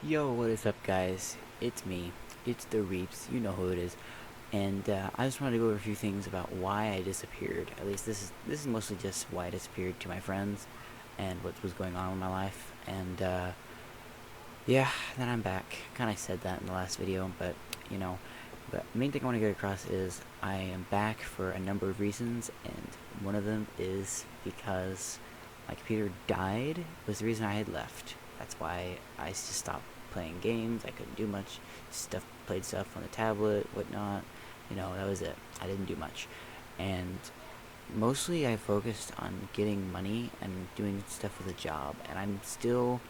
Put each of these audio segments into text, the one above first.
Yo, what is up, guys? It's me. It's the Reaps. You know who it is. And I just wanted to go over a few things about why I disappeared. At least this is mostly just why I disappeared to my friends and what was going on in my life. And yeah, then I'm back. Kind of said that in the last video, but you know, the main thing I want to get across is I am back for a number of reasons, and one of them is because my computer died. Was the reason I had left. That's why I just stopped playing games. I couldn't do much. Played stuff on the tablet, whatnot. You know, that was it. I didn't do much. And mostly I focused on getting money and doing stuff with a job. And I'm still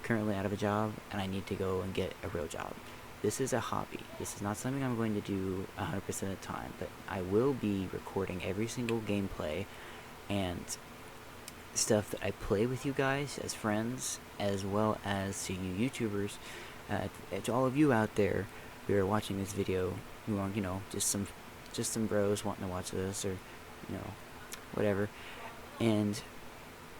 currently out of a job, and I need to go and get a real job. This is a hobby. This is not something I'm going to do 100% of the time, but I will be recording every single gameplay and stuff that I play with you guys as friends, as well as to you YouTubers, to all of you out there who are watching this video, who are, you know, just some bros wanting to watch this, or, you know, whatever. And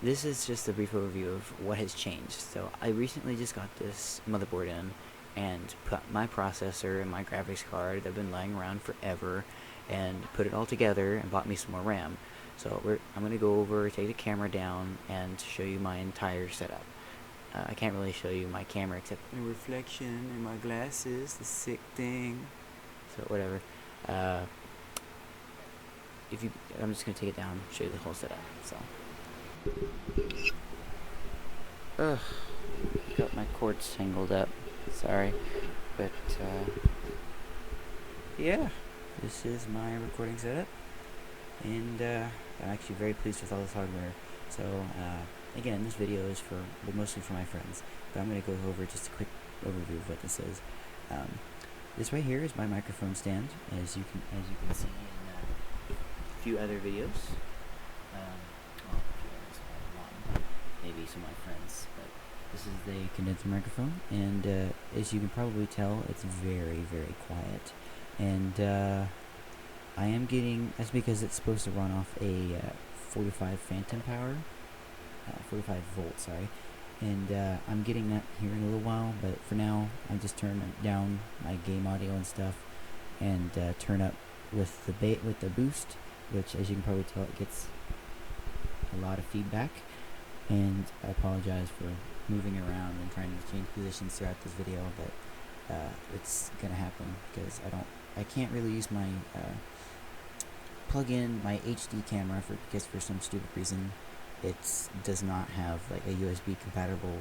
this is just a brief overview of what has changed. So I recently just got this motherboard in and put my processor and my graphics card that have been lying around forever, and put it all together and bought me some more RAM. So I'm going to go over, take the camera down, and show you my entire setup. I can't really show you my camera except the reflection in my glasses, the sick thing. So whatever. I'm just going to take it down, show you the whole setup. So, got my cords tangled up. Sorry, but yeah, this is my recording setup, and I'm actually very pleased with all this hardware. So again, this video is mostly for my friends, but I'm going to go over just a quick overview of what this is. This right here is my microphone stand, as you can see in a few other videos. Well, one, maybe some of my friends, but this is the condenser microphone, and as you can probably tell, it's very, very quiet. And I am getting, that's because it's supposed to run off a 45 phantom power, 45 volts, sorry. And I'm getting that here in a little while, but for now, I'm just turning down my game audio and stuff, and turn up with the boost, which, as you can probably tell, it gets a lot of feedback. And I apologize for moving around and trying to change positions throughout this video, but it's gonna happen because I can't really use my plug in my HD camera because for some stupid reason it does not have like a USB compatible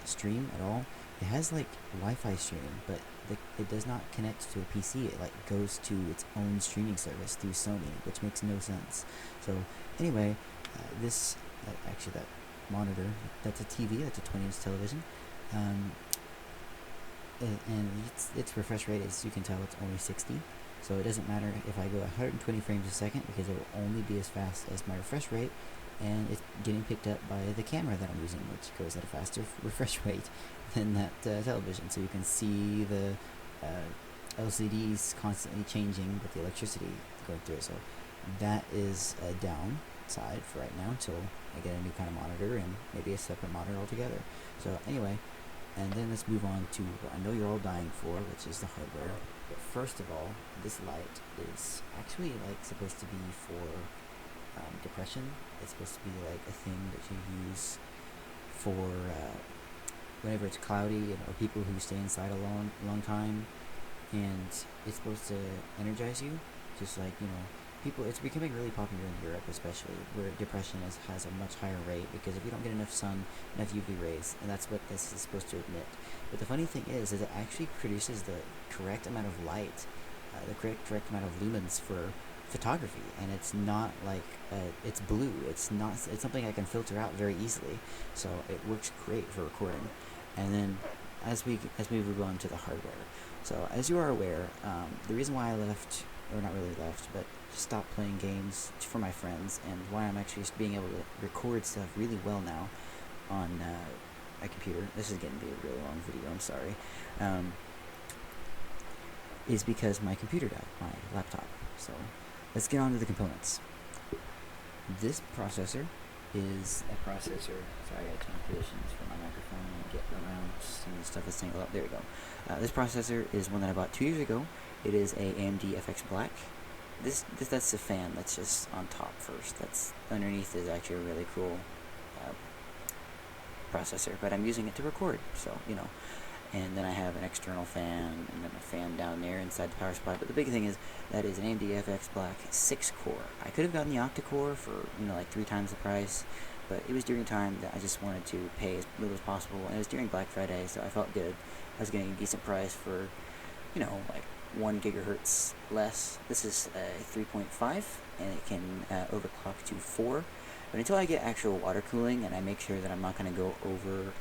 stream at all. It has like Wi-Fi streaming, but it does not connect to a PC. It like goes to its own streaming service through Sony, which makes no sense. So anyway, actually that monitor, that's a TV, that's a 20-inch television, and its refresh rate, as you can tell, it's only 60. So it doesn't matter if I go 120 frames a second, because it will only be as fast as my refresh rate, and it's getting picked up by the camera that I'm using, which goes at a faster refresh rate than that television. So you can see the LCDs constantly changing with the electricity going through it. So that is a downside for right now until I get a new kind of monitor and maybe a separate monitor altogether. So anyway, and then let's move on to what I know you're all dying for, which is the hardware. But first of all, this light is actually like supposed to be for depression. It's supposed to be like a thing that you use for whenever it's cloudy, or people who stay inside a long time, and it's supposed to energize you, just like, you know, people. It's becoming really popular in Europe, especially, where depression has a much higher rate, because if you don't get enough sun, enough UV rays, and that's what this is supposed to emit. But the funny thing is it actually produces the correct amount of light, the correct amount of lumens for photography, and it's not like it's blue. It's something I can filter out very easily, so it works great for recording. And then as we move on to the hardware, so as you are aware, the reason why I left, or not really left, but stopped playing games for my friends, and why I'm actually being able to record stuff really well now on a computer, this is getting to be a really long video, I'm sorry, is because my computer died, my laptop. So let's get on to the components. This processor is a processor. Sorry, I gotta change positions for my microphone and get around some stuff is tangled up. There we go. This processor is one that I bought 2 years ago. It is a AMD FX Black. That's the fan that's just on top first. That's underneath is actually a really cool processor, but I'm using it to record, so you know. And then I have an external fan, and then a fan down there inside the power supply. But the big thing is that is an AMD FX Black 6-core. I could have gotten the octa-core for, you know, like 3 times the price, but it was during time that I just wanted to pay as little as possible, and it was during Black Friday, so I felt good. I was getting a decent price for, you know, like 1 gigahertz less. This is a 3.5, and it can overclock to 4. But until I get actual water cooling, and I make sure that I'm not going to go over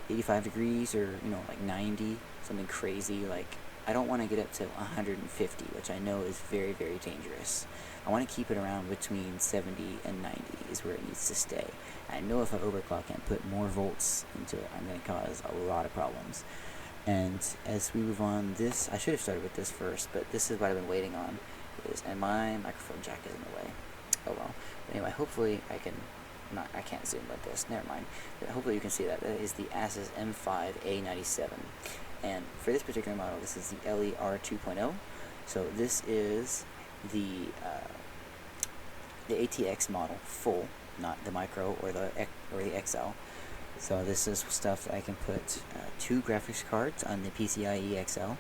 85 degrees or, you know, like 90, something crazy, like I don't want to get up to 150, which I know is very, very dangerous. I want to keep it around between 70 and 90 is where it needs to stay. I know if I overclock and put more volts into it, I'm going to cause a lot of problems. And as we move on, this, I should have started with this first, but this is what I've been waiting on, and my microphone jack is in the way. Oh well. But anyway, hopefully I can't zoom like this, never mind. But hopefully you can see that. That is the Asus M5A97. And for this particular model, this is the LER 2.0. So this is the ATX model, full, not the micro or the XL. So this is stuff that I can put 2 graphics cards on the PCIe XL,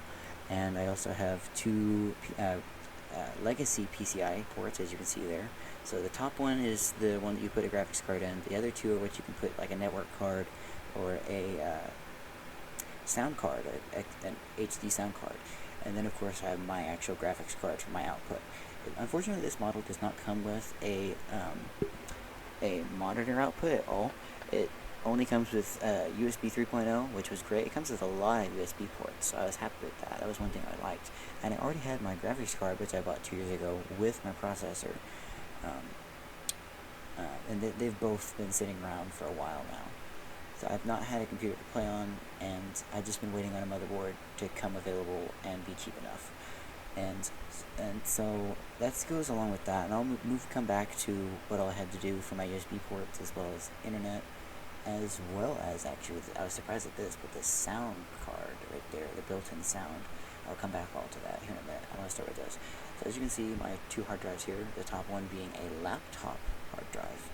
and I also have 2 legacy PCI ports, as you can see there. So the top one is the one that you put a graphics card in. The other 2 are what you can put like a network card or a sound card, an HD sound card. And then of course I have my actual graphics card for my output. Unfortunately, this model does not come with a monitor output at all. It only comes with USB 3.0, which was great. It comes with a lot of USB ports, so I was happy with that. That was one thing I liked. And I already had my graphics card, which I bought 2 years ago, with my processor. And they've both been sitting around for a while now. So I've not had a computer to play on, and I've just been waiting on a motherboard to come available and be cheap enough. And so that goes along with that. And I'll come back to what I had to do for my USB ports, as well as internet, as well as actually, I was surprised at this, but the sound card right there, the built-in sound. I'll come back all to that here in a minute. I want to start with this. So as you can see, my 2 hard drives here, the top one being a laptop hard drive.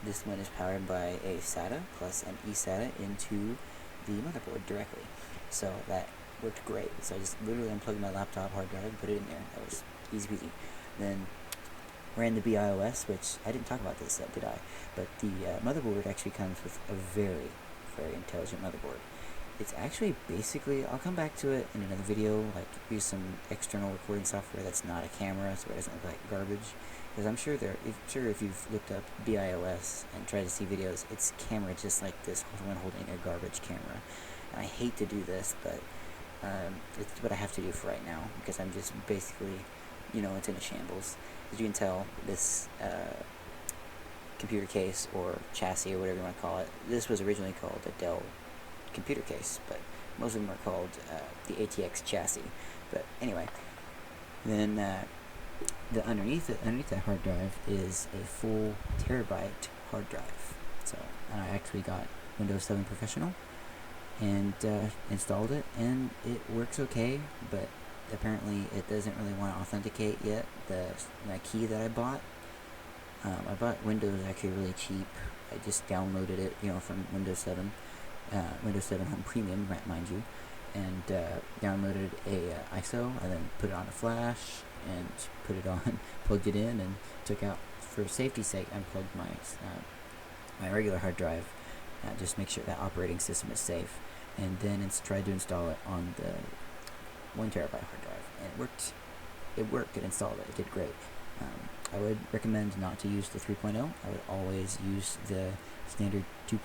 This one is powered by a SATA plus an eSATA into the motherboard directly. So that worked great. So I just literally unplugged my laptop hard drive and put it in there. That was easy peasy. Then ran the BIOS, which I didn't talk about this yet, did I? But the motherboard actually comes with a very, very intelligent motherboard. It's actually basically, I'll come back to it in another video, like use some external recording software that's not a camera, so it doesn't look like garbage. Because I'm sure if you've looked up BIOS and tried to see videos, it's camera just like this one holding a garbage camera. And I hate to do this, but it's what I have to do for right now, because I'm just basically, you know, it's in a shambles. As you can tell, this computer case or chassis or whatever you want to call it, this was originally called a Dell computer case, but most of them are called the ATX chassis. But anyway, then underneath that hard drive is a full terabyte hard drive. So I actually got Windows 7 Professional and installed it, and it works okay, but apparently it doesn't really want to authenticate yet. My key that I bought Windows actually really cheap. I just downloaded it, you know, from Windows 7 Home Premium, mind you, and downloaded a ISO, and then put it on a flash, and put it on, plugged it in, and took out, for safety's sake, unplugged my regular hard drive, just make sure that operating system is safe, and then tried to install it on the 1 terabyte hard drive, and it worked. It installed it. It did great. I would recommend not to use the 3.0. I would always use the standard 2.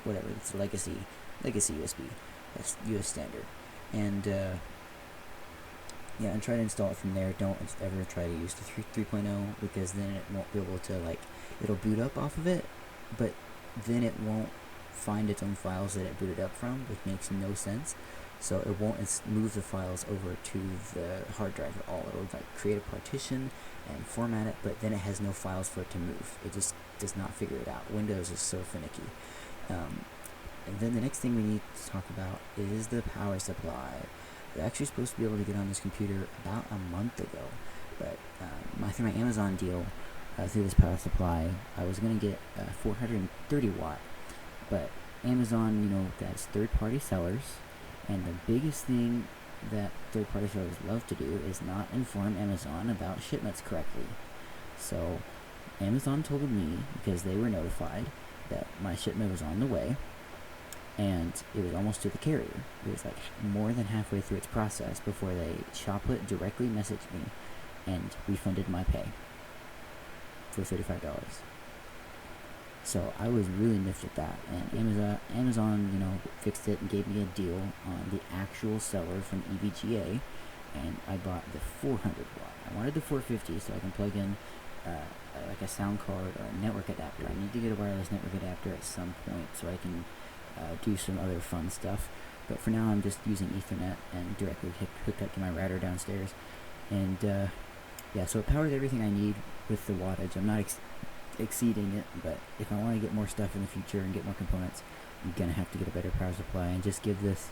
Whatever, it's legacy USB. That's US standard. And yeah, and try to install it from there. Don't ever try to use the 3.0, because then it won't be able to, like, it'll boot up off of it, but then it won't find its own files that it booted up from, which makes no sense. So it won't move the files over to the hard drive at all. It'll like create a partition and format it, but then it has no files for it to move. It just does not figure it out. Windows is so finicky. And then the next thing we need to talk about is the power supply. We're actually supposed to be able to get on this computer about a month ago, but through my Amazon deal, through this power supply, I was going to get 430 watt, but Amazon, that's third-party sellers, and the biggest thing that third-party sellers love to do is not inform Amazon about shipments correctly. So Amazon told me, because they were notified, that my shipment was on the way, and it was almost to the carrier. It was like more than halfway through its process before they Shoplet directly messaged me and refunded my pay for $35. So I was really miffed at that, and Amazon, fixed it and gave me a deal on the actual seller from EVGA, and I bought the 400 watt. I wanted the 450 so I can plug in like a sound card or a network adapter. I need to get a wireless network adapter at some point so I can do some other fun stuff. But for now, I'm just using Ethernet and directly hooked up to my router downstairs. And yeah, so it powers everything I need with the wattage. I'm not exceeding it, but if I want to get more stuff in the future and get more components, I'm gonna have to get a better power supply and just give this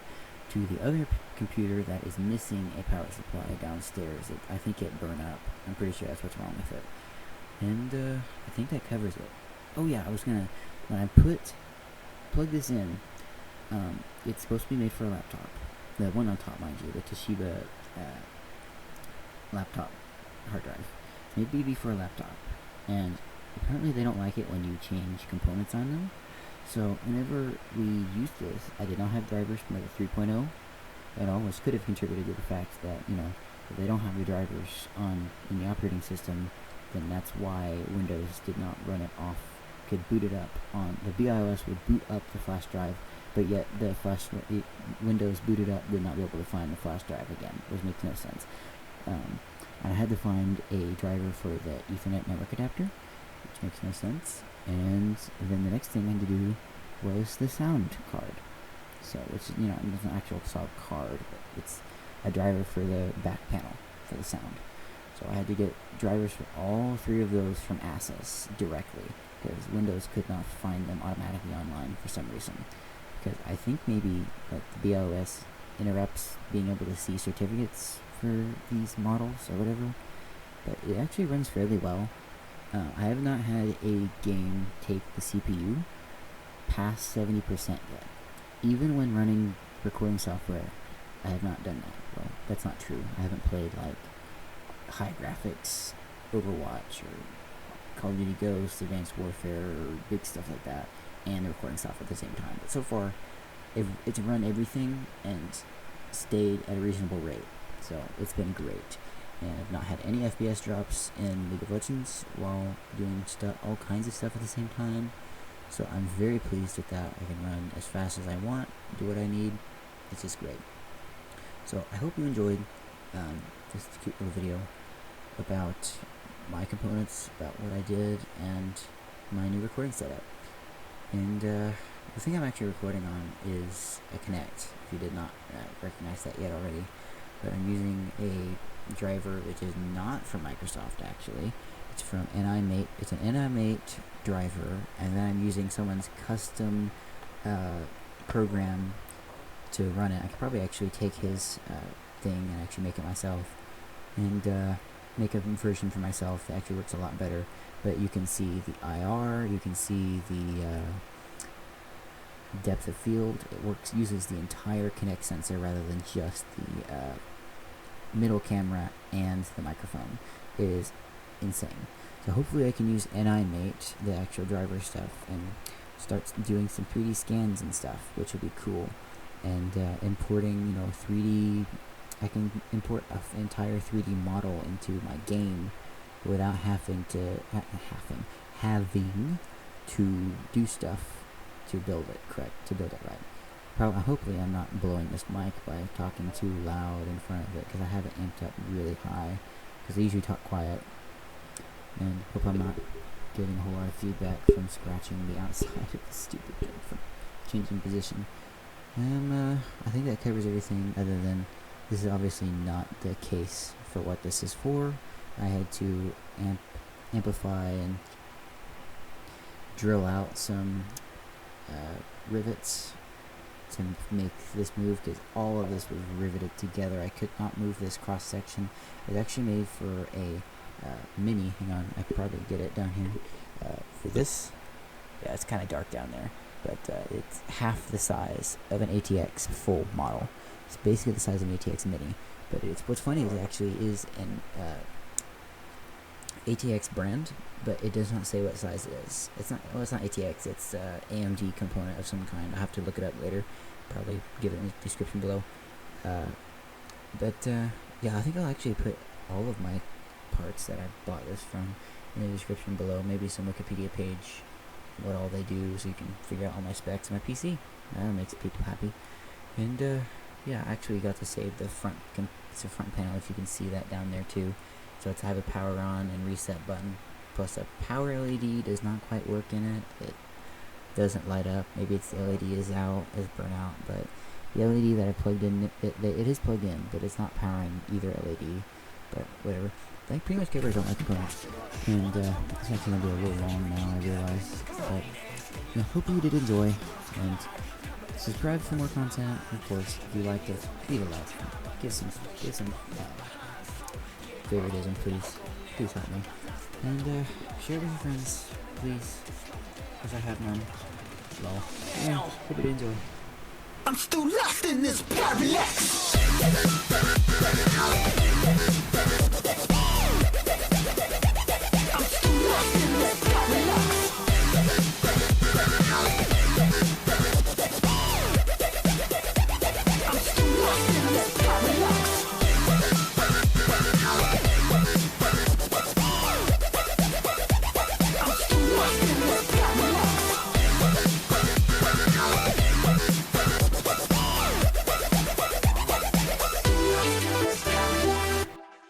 to the other computer that is missing a power supply downstairs. I think it burned up. I'm pretty sure that's what's wrong with it. And I think that covers it. Oh yeah, when I plug this in, it's supposed to be made for a laptop. The one on top, mind you, the Toshiba laptop hard drive. It's made to be for a laptop, and apparently they don't like it when you change components on them. So whenever we used this, I did not have drivers from the 3.0 at all, which could have contributed to the fact that, if they don't have the drivers in the operating system, then that's why Windows did not run it off, could boot it up on, the BIOS would boot up the flash drive, but yet the Windows booted up would not be able to find the flash drive again, which makes no sense. I had to find a driver for the Ethernet network adapter, which makes no sense. And then the next thing I had to do was the sound card. So, which, it's an actual solid card, but it's a driver for the back panel for the sound. So I had to get drivers for all three of those from Asus directly, because Windows could not find them automatically online for some reason. Because I think maybe like the BIOS interrupts being able to see certificates for these models or whatever, but it actually runs fairly well. I have not had a game take the CPU past 70% yet. Even when running recording software, I have not done that. Well, that's not true. I haven't played like high graphics Overwatch or Call of Duty Ghosts, Advanced Warfare, or big stuff like that, and the recording software at the same time. But so far, it's run everything and stayed at a reasonable rate. So it's been great. And I've not had any FPS drops in League of Legends while doing all kinds of stuff at the same time. So I'm very pleased with that. I can run as fast as I want, do what I need. It's just great. So I hope you enjoyed this cute little video about my components, about what I did, and my new recording setup. And the thing I'm actually recording on is a Kinect, if you did not recognize that yet already. But I'm using a driver which is not from Microsoft, actually. It's from NIMate. It's an NIMate driver, and then I'm using someone's custom program to run it. I could probably actually take his thing and actually make it myself, and make a version for myself that actually works a lot better. But you can see the IR, you can see the depth of field. It uses the entire Kinect sensor rather than just the middle camera and the microphone. It is insane. So hopefully I can use NIMate, the actual driver stuff, and start doing some 3D scans and stuff, which would be cool. And importing, 3D, I can import an entire 3D model into my game without having to do stuff to build it right. Hopefully I'm not blowing this mic by talking too loud in front of it, because I have it amped up really high, because I usually talk quiet. And hope I'm not getting a whole lot of feedback from scratching the outside of the stupid thing from changing position. I think that covers everything, other than this is obviously not the case for what this is for. I had to amplify and drill out some rivets to make this move because all of this was riveted together. I could not move this cross section. It was actually made for a mini. Hang on, I could probably get it down here. For this, yeah, it's kind of dark down there, but it's half the size of an ATX full model. It's basically the size of an ATX mini. But what's funny is it actually is an ATX brand, but it does not say what size it is. It's not ATX. It's AMD component of some kind. I'll have to look it up later. Probably give it in the description below. Yeah, I think I'll actually put all of my parts that I bought this from in the description below. Maybe some Wikipedia page, what all they do, so you can figure out all my specs. My PC, that makes people happy. And yeah, I actually got to save the front panel, if you can see that down there too. So it's I have a power on and reset button, plus a power LED does not quite work in it. It doesn't light up. Maybe it's the LED is burnt out, but the LED that I plugged in, it is plugged in, but it's not powering either LED. But whatever. I pretty much covers all my components. And it's actually gonna be a little long now, I realize. But yeah, hope you did enjoy, and subscribe for more content. Of course, if you liked it, leave a like. Give some favoritism, please help me. And share with your friends, please, because I have none. Lol. Yeah, hope you did enjoy. I'm still lost in this parallax.